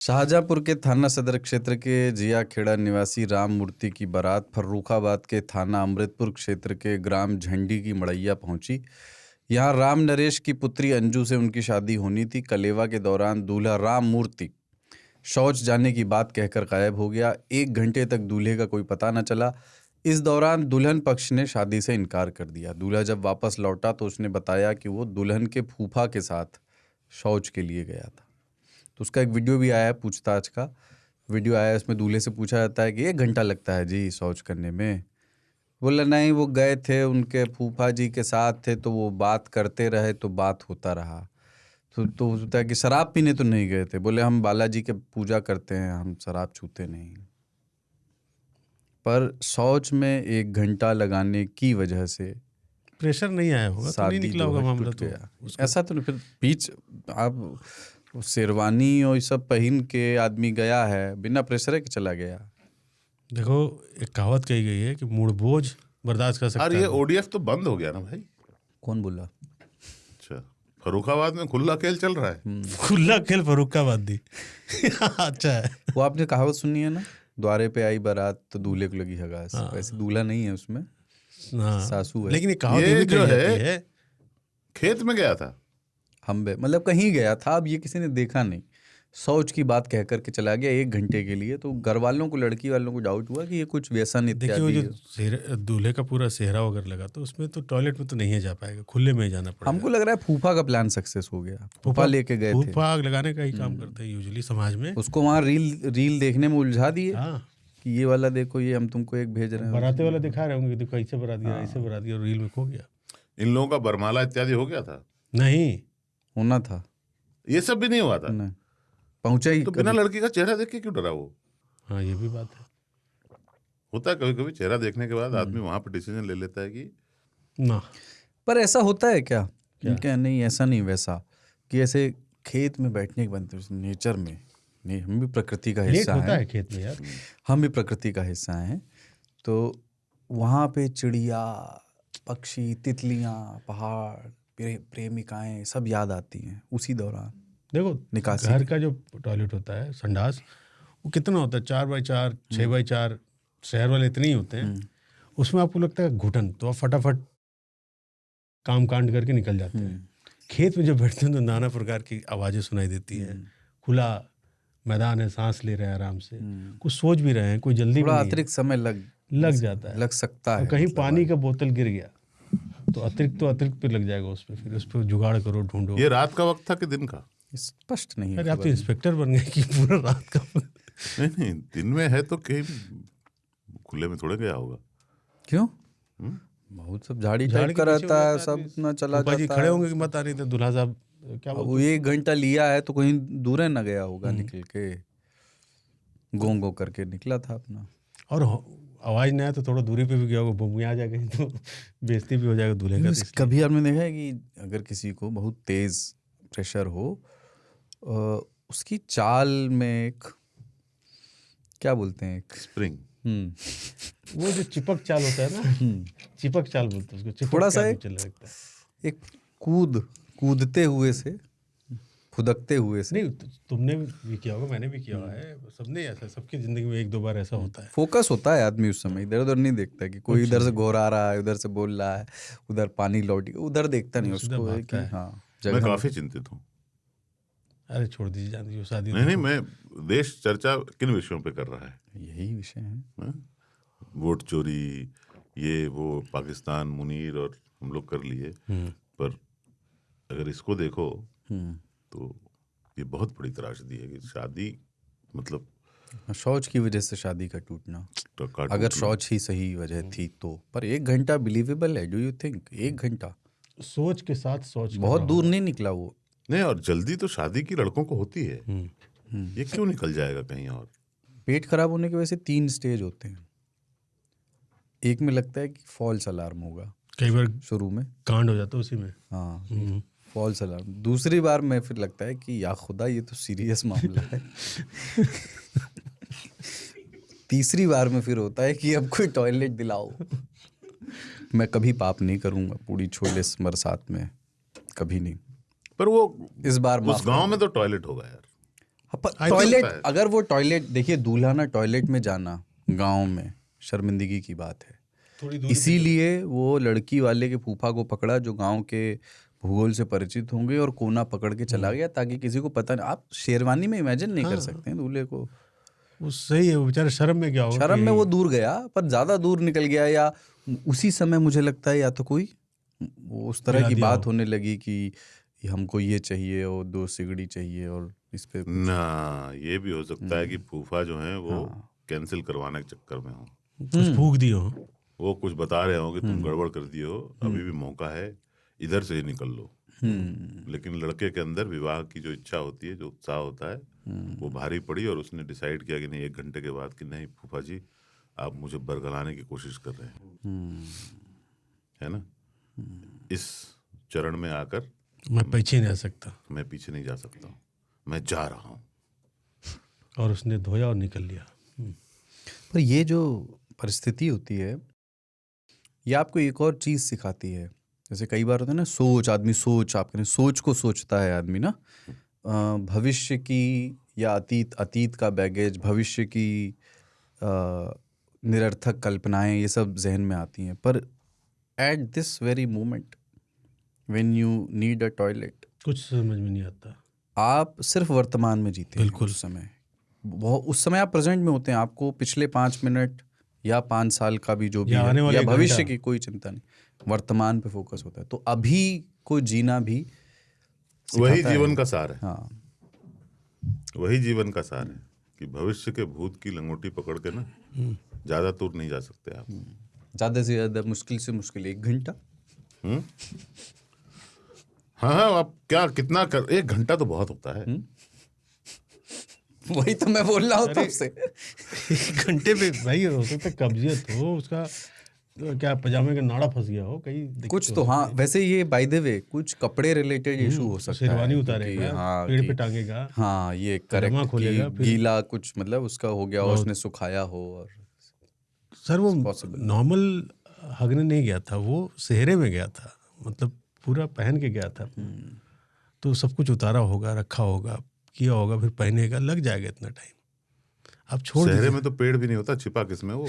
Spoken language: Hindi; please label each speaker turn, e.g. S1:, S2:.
S1: शाहजहांपुर के थाना सदर क्षेत्र के जिया खेड़ा निवासी राम मूर्ति की बारात फर्रुखाबाद के थाना अमृतपुर क्षेत्र के ग्राम झंडी की मड़ैया पहुंची। यहां राम नरेश की पुत्री अंजू से उनकी शादी होनी थी। कलेवा के दौरान दूल्हा राम मूर्ति शौच जाने की बात कहकर गायब हो गया। 1 घंटे तक दूल्हे का कोई पता न चला। इस दौरान दुल्हन पक्ष ने शादी से इनकार कर दिया। दूल्हा जब वापस लौटा तो उसने बताया कि वो दुल्हन के फूफा के साथ शौच के लिए गया था। तो उसका एक वीडियो भी आया है, पूछताछ का वीडियो आया है। इसमें दूल्हे से पूछा जाता है कि 1 घंटा लगता है जी शौच करने में। बोला नहीं, वो गए थे, उनके फूफा जी के साथ थे, तो वो बात करते रहे तो बात होता रहा। तो होता है कि शराब पीने तो नहीं गए थे। बोले हम बालाजी के पूजा करते हैं, हम शराब छूते नहीं। पर शौच में 1 घंटा लगाने की वजह से
S2: प्रेशर नहीं आया होगा तो नहीं
S1: शादी
S2: निकला
S1: जो
S2: होगा
S1: है
S2: मामला।
S1: टूट
S2: तो
S1: गया।
S2: उसको
S1: ऐसा तो नहीं, फिर बीच आप शेरवानी और ये सब पहन के आदमी गया है, बिना प्रेशर के चला गया।
S2: देखो, एक कहावत कही गई है कि मूड बोझ बर्दाश्त कर सकता
S3: और
S2: है
S3: ये
S2: लोग।
S3: ओडीएफ तो बंद हो गया ना भाई।
S1: कौन बोला?
S3: अच्छा, फर्रुखाबाद में खुला खेल चल रहा है।
S2: खुला खेल फर्रुखाबाद दी। अच्छा है।
S1: वो आपने कहावत सुनी है ना, द्वारे पे आई बारात तो दूल्हे को लगी हगास।
S2: हाँ।
S1: वैसे दूल्हा नहीं है उसमें,
S2: हाँ,
S1: सासू है।
S2: लेकिन ये कहावत
S3: ये
S2: ये भी
S3: जो
S2: कही
S3: है-
S2: जाती है।
S3: खेत में गया था।
S1: हम मतलब कहीं गया था, अब ये किसी ने देखा नहीं, शौच की बात कह करके चला गया 1 घंटे के लिए। तो घर वालों को, लड़की वालों को डाउट हुआ कि ये कुछ व्यसन
S2: देखिए, वो
S1: इत्यादि।
S2: जो दूल्हे का पूरा सेहरा वगैरह लगा तो उसमें तो टॉयलेट में तो नहीं है जा पाएगा, खुले में ही जाना पड़ेगा।
S1: हमको लग रहा है फूफा का प्लान सक्सेस हो गया। फूफा लेके गए थे,
S2: फूफा आग लगाने का ही काम करते हैं यूजुअली समाज में।
S1: उसको वहाँ रील देखने में उलझा दिए
S2: हाँ,
S1: कि ये वाला देखो, ये हम तुमको एक भेज रहे हैं।
S2: बराते वाला दिखा रहे होंगे, देखो ऐसे बरात गया, ऐसे बरात गया, रील में खो गया।
S3: इन लोगों का बरमाला इत्यादि हो गया था।
S2: नहीं,
S1: होना था,
S3: ये सब भी नहीं हुआ था।
S1: नहीं पहुंचा ही
S3: तो बिना लड़की का चेहरा देख के क्यों डरा वो?
S2: हाँ ये भी बात है
S3: होता है कभी कभी, चेहरा देखने के बाद आदमी वहां पर डिसीजन ले लेता है कि
S2: ना।
S1: पर ऐसा होता है क्या? क्या नहीं, ऐसा नहीं वैसा कि ऐसे खेत में बैठने के बनते नेचर में नहीं। हम भी प्रकृति का
S2: लेट
S1: हिस्सा
S2: होता है
S1: हैं,
S2: खेत में यार।
S1: हम भी प्रकृति का हिस्सा हैं। तो वहाँ पे चिड़िया, पक्षी, तितलियाँ, पहाड़, प्रेमिकाएं सब याद आती हैं उसी दौरान।
S2: देखो,
S1: निकासी
S2: घर का जो टॉयलेट होता है, संडास, वो कितना होता है? 4x4, 6x4। शहर वाले इतने ही होते हैं। उसमें आपको लगता है घुटन, तो आप फटाफट काम कांड करके निकल जाते हैं। खेत में जब बैठते हैं तो नाना प्रकार की आवाज़ें सुनाई देती हैं। खुला मैदान है, सांस ले रहे हैं आराम से, कुछ सोच भी रहे हैं, कोई जल्दी भी
S1: थोड़ा
S2: नहीं है।
S1: अतिरिक्त समय लग
S2: जाता है,
S1: लग सकता है।
S2: और कहीं
S1: मतलब
S2: पानी का बोतल गिर गया तो अतिरिक्त पे लग जाएगा उस पर, फिर उस पर जुगाड़ करो, ढूंढो।
S3: ये रात का वक्त था कि दिन का?
S1: स्पष्ट नहीं है।
S2: अरे आप तो इंस्पेक्टर बन गए कि पूरा रात का।
S3: नहीं, दिन में है तो कहीं खुले में थोड़े गया होगा।
S1: क्यों? बहुत सब झाड़ी टाइप का रहता है, सब ना चला
S2: जी
S1: जाता
S2: खड़े
S1: है।
S2: होंगे कि मत आ रही थे दूल्हा साहब, क्या
S1: वो 1 घंटा लिया है तो कहीं दूर ना गया होगा, निकल के गोंगो करके निकला था अपना।
S2: और आवाज नहीं आया तो थोड़ा दूरी पे भी गया होगा, बम्बू आ जाएगा तो बेइज्जती भी हो जाएगा दूल्हे का।
S1: कभी आपने देखा है कि अगर किसी को बहुत तेज प्रेशर हो, उसकी चाल में एक क्या बोलते हैं, एक
S3: स्प्रिंग।
S2: वो जो चिपक चाल होता है ना, चिपक चाल बोलते हैं उसको। चिपक
S1: थोड़ा सा
S2: चलने लगता है,
S1: एक कूदते हुए से, फुदकते हुए से।
S2: नहीं तुमने भी किया होगा, मैंने भी किया हुआ है, सबने ऐसा, सबकी जिंदगी में 1-2 बार ऐसा होता है।
S1: फोकस होता है आदमी उस समय, इधर उधर नहीं देखता कि कोई इधर से घोरा रहा है, उधर से बोल रहा है, उधर पानी लौटी, उधर देखता नहीं उसको है कि हाँ
S3: मैं काफी चिंतित हूँ।
S2: अरे छोड़ दीजिए, जान दीजिए शादी।
S3: नहीं, मैं देश चर्चा किन विषयों पे कर रहा है?
S1: यही विषय है।
S3: वोट चोरी, ये वो, पाकिस्तान, मुनीर और हम लोग कर लिए। पर अगर इसको देखो तो ये बहुत बड़ी त्रासदी है कि शादी, मतलब
S1: शौच की वजह से शादी का टूटना। अगर शौच ही सही वजह थी तो। पर 1 घंटा बिलीवेबल है? डू यू थिंक 1 घंटा?
S2: सोच के साथ सोच
S1: बहुत दूर नहीं निकला वो।
S3: नहीं, और जल्दी तो शादी की लड़कों को होती है। ये क्यों निकल जाएगा कहीं और?
S1: पेट खराब होने की वजह से 3 स्टेज होते हैं। एक में लगता है कि फॉल्स अलार्म होगा,
S2: कई बार
S1: शुरू में
S2: कांड हो जाता है उसी में।
S1: हाँ, फॉल्स अलार्म। दूसरी बार में फिर लगता है कि या खुदा ये तो सीरियस मामला है। तीसरी बार में फिर होता है कि अब कोई टॉयलेट दिलाओ। मैं कभी पाप नहीं करूंगा, पूरी छोले बरसात में कभी नहीं।
S3: पर वो
S1: इस बार
S3: उस गांव में तो टॉयलेट होगा यार।
S1: टॉयलेट, अगर वो टॉयलेट देखिए, दूल्हा ना टॉयलेट में जाना गांव में शर्मिंदगी की बात है,
S2: थोड़ी दूर
S1: इसीलिए वो लड़की वाले के फूफा को पकड़ा जो गांव के भूगोल से परिचित होंगे और कोना पकड़ के चला गया ताकि किसी को पता नहीं। आप शेरवानी में इमेजिन नहीं कर सकते हैं दूल्हे को।
S2: वो सही है, वो बेचारे शर्म में क्या होगा,
S1: शर्म में वो दूर गया, पर ज्यादा दूर निकल गया, या उसी समय मुझे लगता है या तो कोई उस तरह की बात होने लगी कि हमको ये चाहिए और 2 सिगड़ी चाहिए और इस पे
S3: ना, ये भी हो सकता है कि फूफा जो है वो कैंसिल करवाने के चक्कर में हो,
S2: कुछ फूक दिए हो,
S3: वो कुछ बता रहे हो कि तुम गड़बड़ कर दिए हो, अभी भी मौका है, इधर से ही निकल लो। लेकिन लड़के के अंदर विवाह की जो इच्छा होती है, जो उत्साह होता है, वो भारी पड़ी और उसने डिसाइड किया कि नहीं, 1 घंटे के बाद कि नहीं फूफा जी, आप मुझे बरगलाने की कोशिश कर रहे हैं, है ना। इस चरण में आकर
S2: मैं पीछे नहीं आ सकता,
S3: मैं पीछे नहीं जा सकता हूँ, मैं जा रहा हूँ।
S2: और उसने धोया और निकल लिया।
S1: पर ये जो परिस्थिति होती है, ये आपको एक और चीज़ सिखाती है। जैसे कई बार होता है ना, आदमी आपने सोच को सोचता है आदमी ना, भविष्य की या अतीत का बैगेज, भविष्य की निरर्थक कल्पनाएं, ये सब जहन में आती हैं। पर at this very moment when you need a toilet,
S2: कुछ समझ में नहीं आता,
S1: आप सिर्फ वर्तमान में जीते हैं।
S2: बिल्कुल।
S1: उस समय आप प्रेजेंट में होते हैं, आपको पिछले 5 मिनट या 5 साल का भी जो भी
S2: या आने
S1: है
S2: वाले
S1: या भविष्य
S2: घंटा
S1: की कोई चिंता नहीं, वर्तमान पे फोकस होता है। तो अभी को जीना भी
S3: वही जीवन का सार है।
S1: हाँ,
S3: वही जीवन का सार है कि भविष्य के भूत की लंगोटी पकड़ के ना ज्यादा दूर नहीं जा सकते आप।
S1: ज्यादा से ज्यादा मुश्किल से मुश्किल 1 घंटा।
S3: हाँ, आप क्या कितना कर, 1 घंटा तो बहुत होता है।
S1: वही तो मैं बोल रहा हूँ तब से।
S2: 1 घंटे पे भाई हो सकता है कब्जियत हो, उसका क्या पजामे का नाड़ा फंस गया हो, कहीं
S1: कुछ तो हाँ, वैसे ये बाय द वे कुछ कपड़े रिलेटेड इशू हो सकता है,
S2: शेरवानी उतारेगा,
S1: हाँ,
S2: पेड़ पे टांगेगा,
S1: हाँ, ये
S2: पजामा
S1: करेक्ट
S2: खोलेगा,
S1: कि
S2: फिर
S1: गीला कुछ मतलब उसका हो गया और उसने सुखाया हो। और
S2: सर वो
S1: possible।
S2: नॉर्मल हगने नहीं गया था, वो सेहरे में गया था, मतलब पूरा पहन के गया था, तो सब कुछ उतारा होगा, रखा होगा, किया होगा, फिर पहनेगा, लग जाएगा इतना टाइम। आप छोड़
S3: शहर में तो पेड़ भी नहीं होता, छिपा किसमें वो।